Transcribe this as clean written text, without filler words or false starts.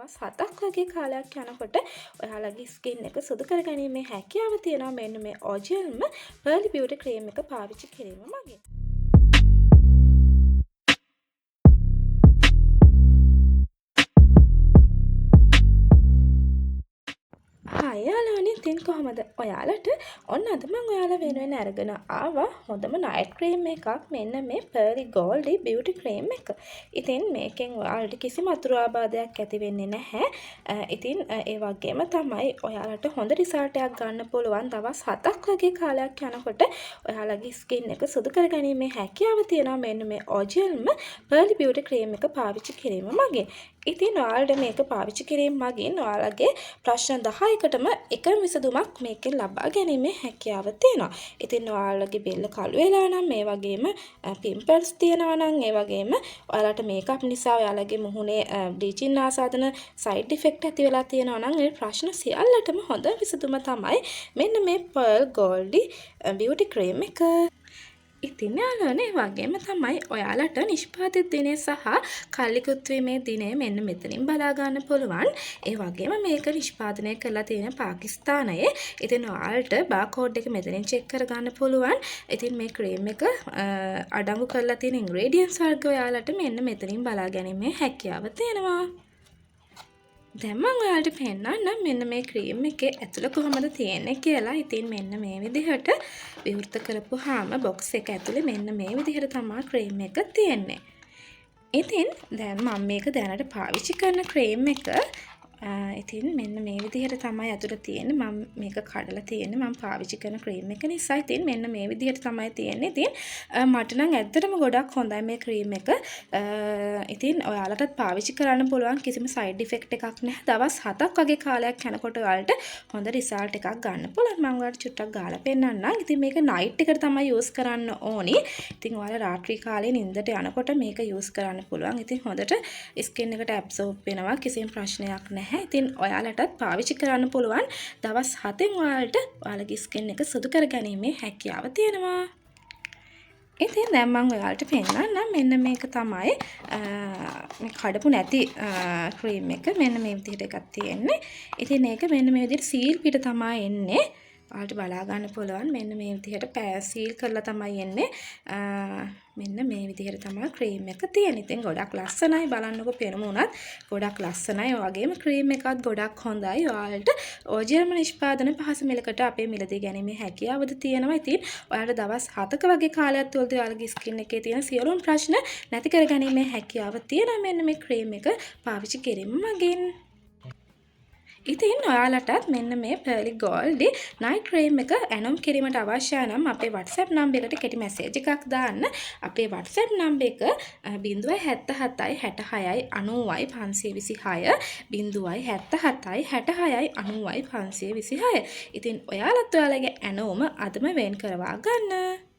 දවස් 7ක් වගේ කාලයක් යනකොට ඔයාලගේ ස්කින් එක සුදු කරගැනීමේ හැකියාව තියෙනවා මෙන්න මේ ඔජියල්ම පර්ලි බියුටි ක්‍රීම් එක පාවිච්චි කිරීම මගින්. යාළුවනේ ඉතින් කොහමද ඔයාලට ඔන්න අද මම ඔයාලා වෙනුවෙන් අරගෙන ආවා හොඳම නයිට් ක්‍රීම් එකක් මෙන්න මේ පර්ලි ගෝල්ඩි බියුටි ක්‍රීම් එක. ඉතින් මේකෙන් ඔයාලට කිසිම අතුරු ආබාධයක් ඇති වෙන්නේ නැහැ. ඉතින් ඒ වගේම තමයි ඔයාලට හොඳ රිසල්ට් එකක් ගන්න පුළුවන් දවස් 7ක් වගේ කාලයක් යනකොට ඔයාලගේ ස්කින් එක සුදු කරගැනීමේ හැකියාව තියෙනවා මෙන්න මේ ඔජියල්ම පර්ලි බියුටි ක්‍රීම් එක පාවිච්චි කිරීම මගින්. ඉතින් ඔයාලට මේක පාවිච්චි කිරීම මගින් ඔයාලගේ ප්‍රශ්න 10කටම එකම විසඳුමක් මේකෙන් ලබා ගැනීමේ හැකියාව තියෙනවා. ඉතින් ඔයාලගේ බෙල්ල කළු වෙලා නම් මේ වගේම පිම්පල්ස් තියෙනවා නම් ඒ වගේම ඔයාලට මේකප් නිසා ඔයාලගේ මුහුණේ බ්ලීචින් ආසාදන සයිඩ් ඉෆෙක්ට් ඇති වෙලා තියෙනවා නම් ඒ ප්‍රශ්න සියල්ලටම හොඳ විසඳුම තමයි මෙන්න මේ පර්ල් ගෝල්ඩි බියුටි ක්‍රීම් එක. ඉතින් යාළුවනේ වගේම තමයි ඔයාලට නිෂ්පාදිත දිනය සහ කල්ලිකුත්වීමේ දිනය මෙන්න මෙතනින් බලා ගන්න පුළුවන්. ඒ වගේම මේක නිෂ්පාදනය කරලා තියෙන පාකිස්තානයේ. ඉතින් ඔයාලට බාකෝඩ් එක මෙතනින් චෙක් කරගන්න පුළුවන්. ඉතින් මේ ක්‍රීම් එක අඩංගු කරලා තියෙන ඉන්ග්‍රීඩියන්ට්ස් වර්ග ඔයාලට මෙන්න මෙතනින් බලා ගැනීමේ හැකියාව තියෙනවා. දැන් මම ඔයාලට පෙන්නන්නම් මෙන්න මේ ක්‍රීම් එකේ ඇතුළ කොහොමද තියෙන්නේ කියලා. ඉතින් මෙන්න මේ විදිහට විවෘත කරපුවාම බොක්ස් එක ඇතුලේ මෙන්න මේ විදිහට තමයි ක්‍රීම් එක තියෙන්නේ. ඉතින් දැන් මම මේක දැනට පාවිච්චි කරන ක්‍රීම් එක ඉතින් මෙන්න මේ විදිහට තමයි ඇතුළේ තියෙන්නේ. මම මේක කඩලා තියෙන්නේ මම පාවිච්චි කරන ක්‍රීම් එක නිසා. ඉතින් මෙන්න මේ විදිහට තමයි තියෙන්නේ. ඉතින් මට නම් ඇත්තටම ගොඩක් හොඳයි මේ ක්‍රීම් එක. ඉතින් ඔයාලටත් පාවිච්චි කරන්න පුළුවන් කිසිම සයිඩ් ඉෆෙක්ට් එකක් නැහැ. දවස් 7ක් වගේ කාලයක් යනකොට ඔයාලට හොඳ රිසල්ට් එකක් ගන්න පුළුවන්. මම ඔයාලට චුට්ටක් ගාලා පෙන්නන්නම්. ඉතින් මේක නයිට් එකට තමයි යූස් කරන්න ඕනි. ඉතින් ඔයාලා රාත්‍රී කාලේ නිින්දට යනකොට මේක යූස් කරන්න පුළුවන්. ඉතින් හොඳට ස්කින් එකට ඇබ්සෝබ් වෙනවා. කිසිම ප්‍රශ්නයක් නැහැ. ඉතින් ඔයාලටත් පාවිච්චි කරන්න පුළුවන් දවස් 7න් ඔයාලට ඔයාලගේ ස්කින් එක සුදු කරගැනීමේ හැකියාව තියෙනවා. ඉතින් දැන් මම ඔයාලට පෙන්නන්නම් මෙන්න මේක තමයි මේ කඩපු නැති ක්‍රීම් එක මෙන්න මේ විදිහට එකක් තියෙන්නේ. ඉතින් මේක මෙන්න මේ විදිහට සීල් පිට තමයි එන්නේ. ඔයාලට බලා ගන්න පුළුවන් මෙන්න මේ විදිහට සීල් කරලා තමයි එන්නේ. මෙන්න මේ විදිහට තමයි ක්‍රීම් එක තියෙන්නේ. ඉතින් ගොඩක් ලස්සනයි බලන්නකො පෙනුම උනත් ගොඩක් ලස්සනයි. ඒ වගේම ක්‍රීම් එකත් ගොඩක් හොඳයි. ඔයාලට ඕජියල්ම නිෂ්පාදන පහසු මිලකට අපේ මිලදී ගැනීමේ හැකියාවද තියෙනවා. ඉතින් ඔයාලට දවස් 7ක වගේ කාලයක් තුළදී ඔයාලගේ ස්කින් එකේ තියෙන සියලුම ප්‍රශ්න නැති කර ගැනීමේ හැකියාව තියෙනවා මෙන්න මේ ක්‍රීම් එක පාවිච්චි කිරීම මගින්. ඉතින් ඔයාලටත් මෙන්න මේ පර්ලි ගෝල්ඩි නයිට් ක්‍රීම් එක ඇනොම් කිරීමට අවශ්‍ය නම් අපේ WhatsApp නම්බර් එකට කෙටි මැසේජ් එකක් දාන්න. අපේ WhatsApp නම්බර එක 077 66 90 526 077 66 90 526. ඉතින් ඔයාලත් ඔයාලගේ ඇනෝම අදම වෙන් කරවා ගන්න.